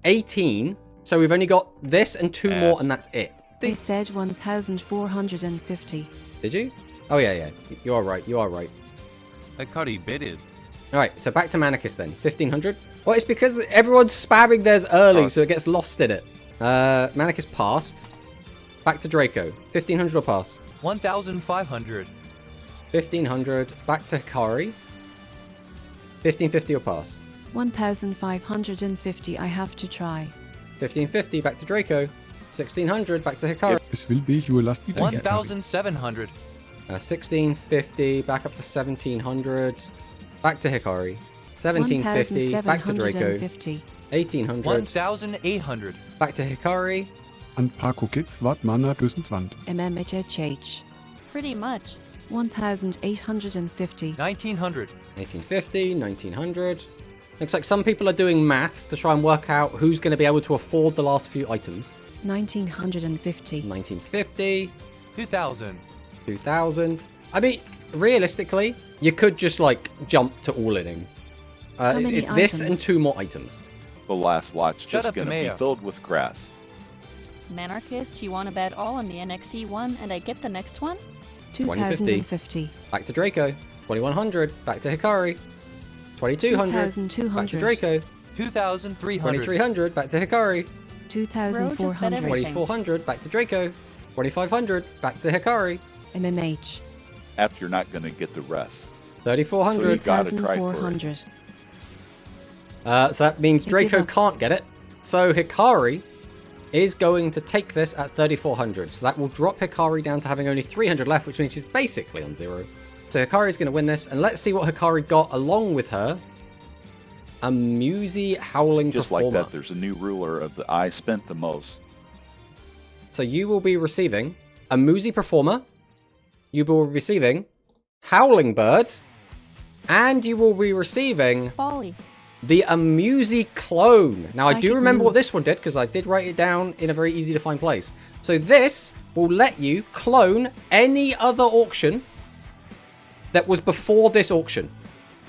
18. So we've only got this and 2 more and that's it. They said 1,450. Did you? Oh, yeah. You are right. You are right. Hikari bidded. Alright, so back to Manicus then. 1500. Well, it's because everyone's spamming theirs early, Pass. so it gets lost in it. Manicus passed. Back to Draco. 1500 or pass. 1,500. 1500. Back to Hikari. 1550 or pass. 1,550. I have to try. 1550. Back to Draco. 1600. Back to Hikari. Es will be your last bid. 1,700. 1650. Back up to 1700. Back to Hikari. 1750. Back to Draco. 1,750. 1800. 1,800. Back to Hikari. An Parko Kids wat Mana 1020. MMHH. Pretty much. 1,850. 1,900. 1850, 1900. Looks like some people are doing maths to try and work out who's going to be able to afford the last few items. 1,950. 1950, 2,000. 2000. I mean, realistically, you could just like jump to all-inning. How many It's this items? and 2 more items. The last lot's Shut just up, going to be Tomato. filled with grass. Manarchist, you want to bet all on the NXT one and I get the next one? 2,050. Back to Draco. 2100. Back to Hikari. 2200. Back to 2,200. Draco. 2,300. 2300. Back to Hikari. Bro, just bet 2,400. everything. 2400. Back to Draco. 2500. Back to Hikari. MMH. After you're not going to get the rest. 3400. So gotta try for it. 2,400. So that means I give Draco up. can't get it. So Hikari is going to take this at 3,400. So that will drop Hikari down to having only 300 left, which means she's basically on 0. So Hikari is going to win this. And let's see what Hikari got along with her. A Musey Howling Just Performer. like that, there's a new ruler of the I spent the most. So you will be receiving a Musey Performer. You will be receiving Howling Bird. And you will be receiving Folly. the Amusey Clone. Now, I do Psychic remember move. what this one did, because I did write it down in a very easy to find place. So this will let you clone any other auction that was before this auction.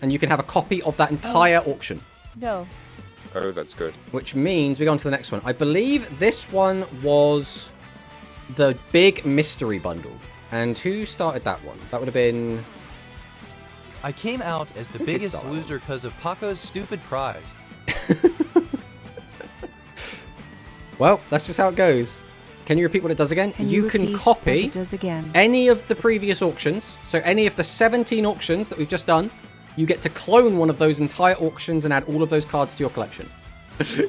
And you can have a copy of that entire auction. Go. Oh, that's good. Which means we go on to the next one. I believe this one was the big mystery bundle. And who started that one? That would have been... I came out as the Who did biggest start that loser because of Paco's stupid prize. Well, that's just how it goes. Can you repeat what it does again? Can you you can repeat copy what it does again? any of the previous auctions. So any of the 17 auctions that we've just done, you get to clone one of those entire auctions and add all of those cards to your collection.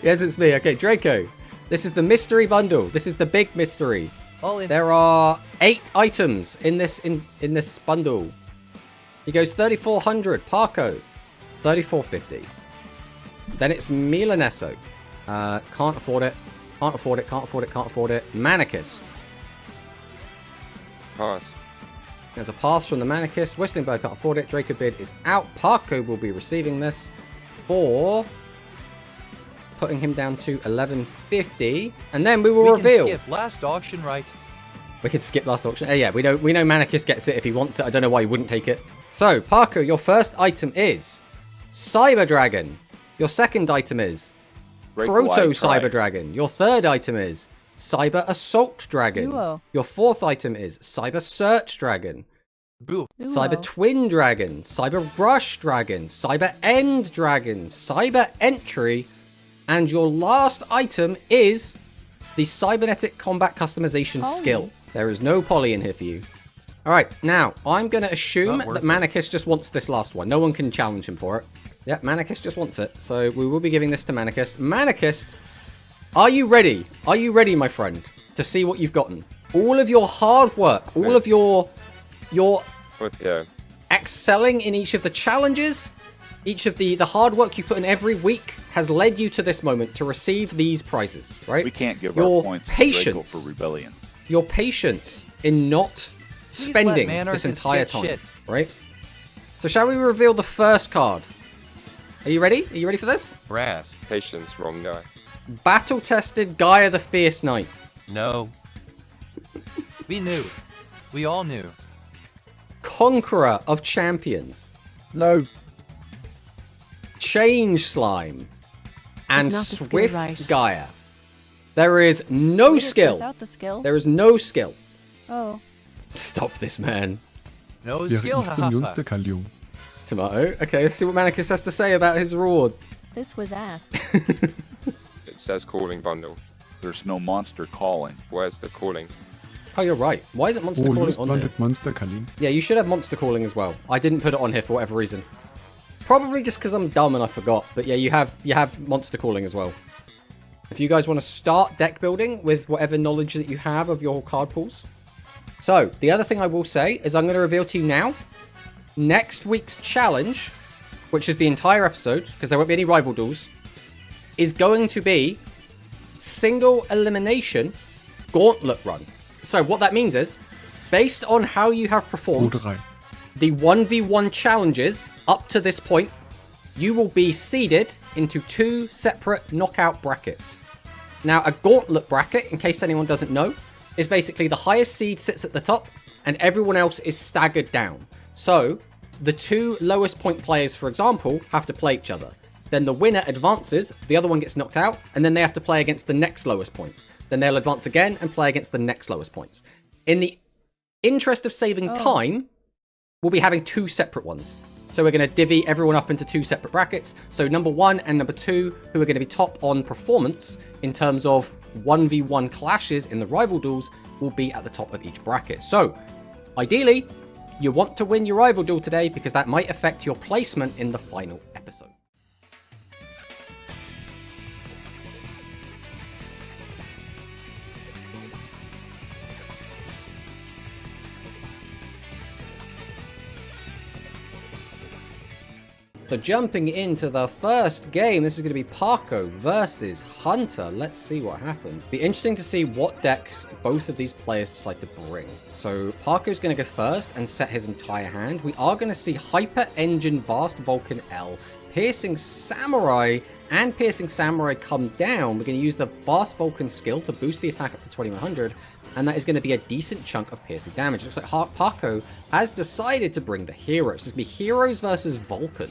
Yes, it's me. Okay, Draco. This is the mystery bundle. This is the big mystery. All in. There are 8 items in this bundle. He goes 3,400. Parko, 3,450. Then it's Milanesso. Can't afford it. Can't afford it. Can't afford it. Can't afford it. Manicist. Pass. There's a pass from the Manicist. Whistling Bird can't afford it. Draco Bid is out. Parko will be receiving this for putting him down to 1150. And then we will We reveal. can skip last auction, right? We could skip last auction. Yeah, we know Manicist gets it if he wants it. I don't know why he wouldn't take it. So, Parko, your first item is Cyber Dragon. Your second item is Proto Cyber Dragon. Your third item is Cyber Assault Dragon. Duo. Your fourth item is Cyber Search Dragon. Boo. Cyber Twin Dragon. Cyber Rush Dragon. Cyber End Dragon. Cyber Entry. And your last item is the Cybernetic Combat Customization Poly. skill. There is no poly in here for you. Alright, now, I'm going to assume Not worth that Manicist just wants this last one. No one can challenge him for it. Yep, Manicist just wants it. So we will be giving this to Manicist. Manicist, are you ready? Are you ready, my friend, to see what you've gotten? All of your hard work, all of your Good to go. excelling in each of the challenges, each of the hard work you put in every week has led you to this moment to receive these prizes, right? We can't give your our points to Draco patience, for rebellion. your patience in not Please spending let this Manarchus entire get time, shit. right? So shall we reveal the first card? Are you ready? Are you ready for this? Brass. Patience, wrong guy. Battle-tested Gaia the Fierce Knight. No. We knew. We all knew. Conqueror of Champions. No. Change Slime. And Not the skill Swift right. Gaia. There is no Wait, it's skill. Without the skill. There is no skill. Oh. Stop this, man. No Der skill, haha. Instrumenionskalium. Tomato. Okay, let's see what Manicus has to say about his reward. This was asked. It says calling bundle. There's no monster calling. Where's the calling? Oh, you're right. Why isn't Monster Calling on Lustwand here? mit Monsterkalin. Yeah, you should have Monster Calling as well. I didn't put it on here for whatever reason. Probably just because I'm dumb and I forgot. But yeah, you have Monster Calling as well. If you guys want to start deck building with whatever knowledge that you have of your card pools. So, the other thing I will say is I'm going to reveal to you now, next week's challenge, which is the entire episode, because there won't be any rival duels, is going to be single elimination gauntlet run. So what that means is, based on how you have performed Roderei. the 1v1 challenges up to this point, you will be seeded into 2 separate knockout brackets. Now, a gauntlet bracket, in case anyone doesn't know, is basically the highest seed sits at the top and everyone else is staggered down. So, the 2 lowest point players, for example, have to play each other. Then the winner advances, the other one gets knocked out, and then they have to play against the next lowest points. Then they'll advance again and play against the next lowest points. In the interest of saving time, we'll be having 2 separate ones. So we're going to divvy everyone up into 2 separate brackets. So number 1 and number 2, who are going to be top on performance in terms of 1v1 clashes in the rival duels, will be at the top of each bracket. So, ideally, you want to win your rival duel today because that might affect your placement in the final episode. So jumping into the first game, this is going to be Parko versus Hunter. Let's see what happens. Be interesting to see what decks both of these players decide to bring. So Parko's going to go first and set his entire hand. We are going to see Hyper Engine Vast Vulcan L, Piercing Samurai, and Piercing Samurai come down. We're going to use the Vast Vulcan skill to boost the attack up to 2100. And that is going to be a decent chunk of piercing damage. Looks like Parko has decided to bring the heroes. It's going to be heroes versus Vulcan.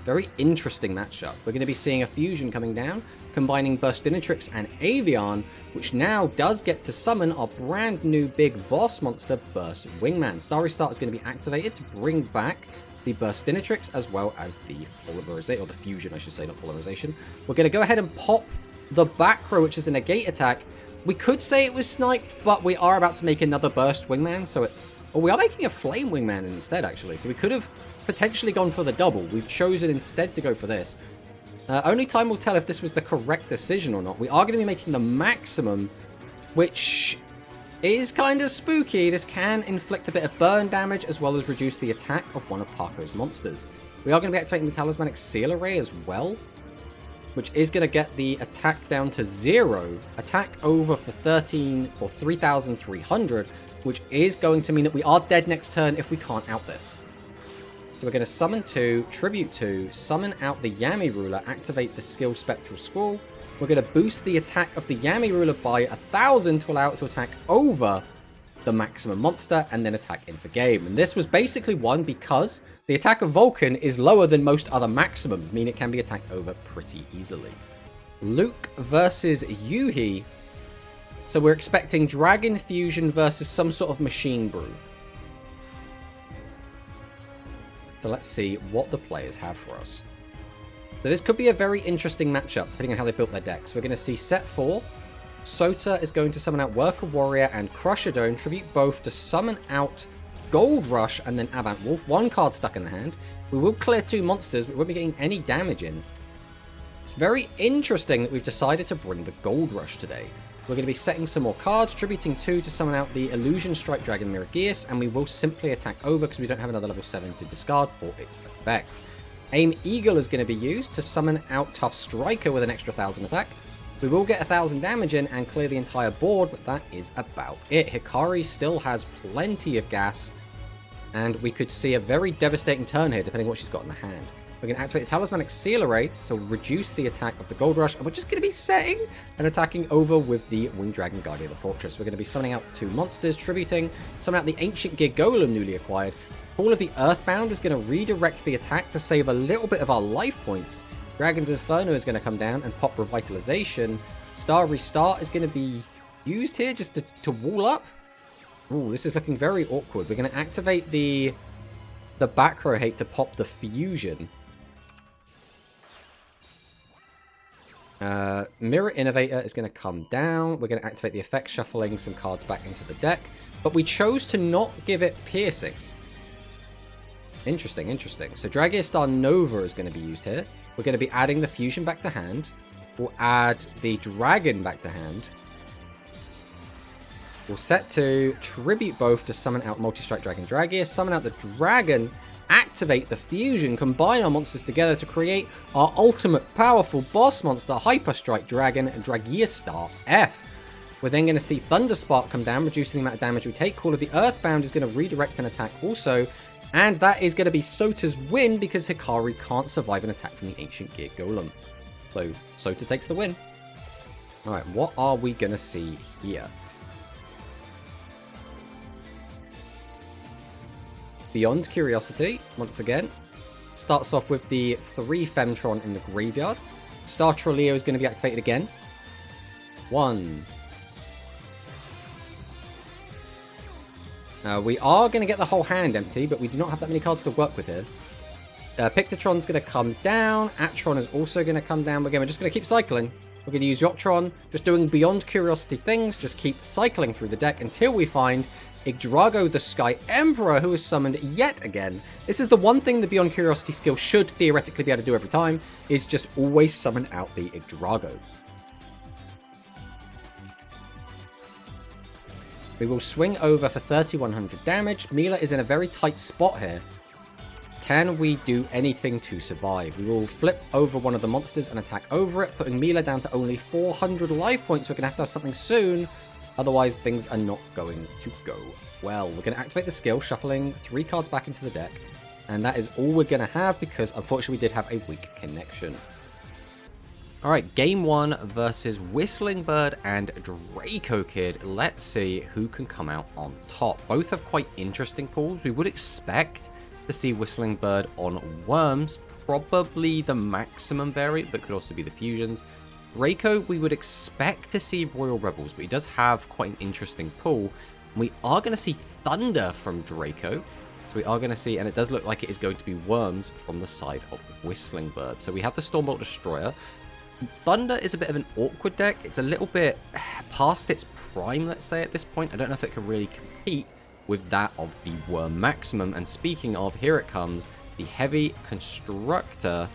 Very interesting matchup. We're going to be seeing a fusion coming down, combining Burstinatrix and Avian, which now does get to summon our brand new big boss monster, Burst Wingman. Starry Start is going to be activated to bring back the Burstinatrix as well as the polarization, or the fusion, I should say, not polarization. We're going to go ahead and pop the back row, which is a negate attack, We could say it was sniped, but we are about to make another burst wingman, so we are making a flame wingman instead, actually. So we could have potentially gone for the double. We've chosen instead to go for this. Only time will tell if this was the correct decision or not. We are going to be making the maximum, which is kind of spooky. This can inflict a bit of burn damage as well as reduce the attack of one of Paco's monsters. We are going to be activating the Talismanic Seal Array as well, which is going to get the attack down to 0, attack over for 13 or 3,300, which is going to mean that we are dead next turn if we can't out this. So we're going to summon 2, tribute 2, summon out the Yami Ruler, activate the skill Spectral Squall. We're going to boost the attack of the Yami Ruler by 1,000 to allow it to attack over the maximum monster and then attack in for game. And this was basically won because the attack of Vulcan is lower than most other maximums, meaning it can be attacked over pretty easily. Luke versus Yuhi. So we're expecting Dragon Fusion versus some sort of Machine Brew. So let's see what the players have for us. So this could be a very interesting matchup, depending on how they built their decks. We're going to see set 4. Sota is going to summon out Worker Warrior and Crusher Dome, tribute both to summon out Gold Rush and then Avant Wolf. 1 card stuck in the hand. We will clear 2 monsters, but we won't be getting any damage in. It's very interesting that we've decided to bring the Gold Rush today. We're going to be setting some more cards, tributing 2 to summon out the Illusion Strike Dragon Mirageus, and we will simply attack over because we don't have another level 7 to discard for its effect. Aim Eagle is going to be used to summon out Tough Striker with an extra 1,000 attack. We will get 1,000 damage in and clear the entire board, but that is about it. Hikari still has plenty of gas, and we could see a very devastating turn here, depending on what she's got in the hand. We're going to activate the Talismanic Seal Array to reduce the attack of the Gold Rush, and we're just going to be setting and attacking over with the Winged Dragon Guardian of the Fortress. We're going to be summoning out 2 monsters, tributing, summon out the Ancient Gear Golem newly acquired. All of the Earthbound is going to redirect the attack to save a little bit of our life points. Dragon's Inferno is going to come down and pop Revitalization. Star Restart is going to be used here just to wall up. Ooh, this is looking very awkward. We're going to activate the back row hate to pop the Fusion. Mirror Innovator is going to come down. We're going to activate the effect, shuffling some cards back into the deck. But we chose to not give it Piercing. Interesting, interesting. So Dragiastar Nova is going to be used here. We're going to be adding the Fusion back to hand. We'll add the Dragon back to hand. We'll set to tribute both to summon out Multi-Strike Dragon Dragius, summon out the Dragon, activate the Fusion, combine our monsters together to create our ultimate powerful boss monster, Hyper Strike Dragon Dragiastar F. We're then going to see Thunderspark come down, reducing the amount of damage we take. Call of the Earthbound is going to redirect an attack also. And that is going to be Sota's win because Hikari can't survive an attack from the Ancient Gear Golem. So Sota takes the win. Alright, what are we going to see here? Beyond Curiosity, once again. Starts off with the 3 Femtron in the graveyard. Star Trolleo is going to be activated again. 1. We are going to get the whole hand empty, but we do not have that many cards to work with here. Pictotron's going to come down. Atron is also going to come down. Again, we're just going to keep cycling. We're going to use Yoctron, just doing Beyond Curiosity things. Just keep cycling through the deck until we find Yggdrago the Sky Emperor, who is summoned yet again. This is the one thing the Beyond Curiosity skill should theoretically be able to do every time, is just always summon out the Yggdrago. We will swing over for 3,100 damage. Mila is in a very tight spot here. Can we do anything to survive? We will flip over one of the monsters and attack over it, putting Mila down to only 400 life points. We're going to have something soon. Otherwise, things are not going to go well. We're going to activate the skill, shuffling 3 cards back into the deck. And that is all we're going to have because, unfortunately, we did have a weak connection. Alright, game 1 versus Whistling Bird and Draco Kid. Let's see who can come out on top. Both have quite interesting pulls. We would expect to see Whistling Bird on Worms, probably the maximum variant, but could also be the fusions. Draco, we would expect to see Royal Rebels, but he does have quite an interesting pull. We are going to see Thunder from Draco. So we are going to see, and it does look like it is going to be Worms from the side of Whistling Bird. So we have the Stormbolt Destroyer. Thunder is a bit of an awkward deck. It's a little bit past its prime, let's say, at this point. I don't know if it can really compete with that of the Worm Maximum. And speaking of, here it comes, the Heavy Constructor.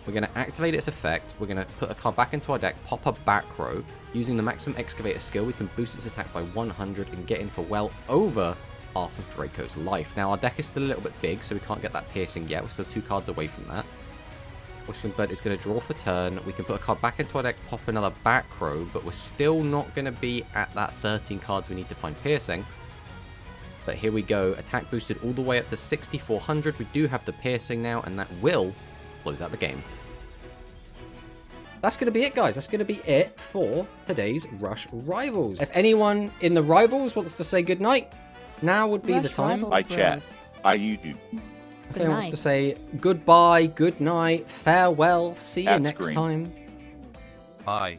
We're going to activate its effect. We're going to put a card back into our deck, pop a back row. Using the Maximum Excavator skill, we can boost its attack by 100 and get in for well over half of Draco's life. Now, our deck is still a little bit big, so we can't get that piercing yet. We're still 2 cards away from that. Whistling Bird is going to draw for turn. We can put a card back into our deck, pop another back row, but we're still not going to be at that 13 cards we need to find piercing. But here we go. Attack boosted all the way up to 6,400. We do have the piercing now, and that will close out the game. That's going to be it, guys. That's going to be it for today's Rush Rivals. If anyone in the Rivals wants to say goodnight, now would be Rush the time. Rivals By Bros. chat. By YouTube. If anyone wants to say goodbye, good night, farewell, see you That's next green. time. Bye.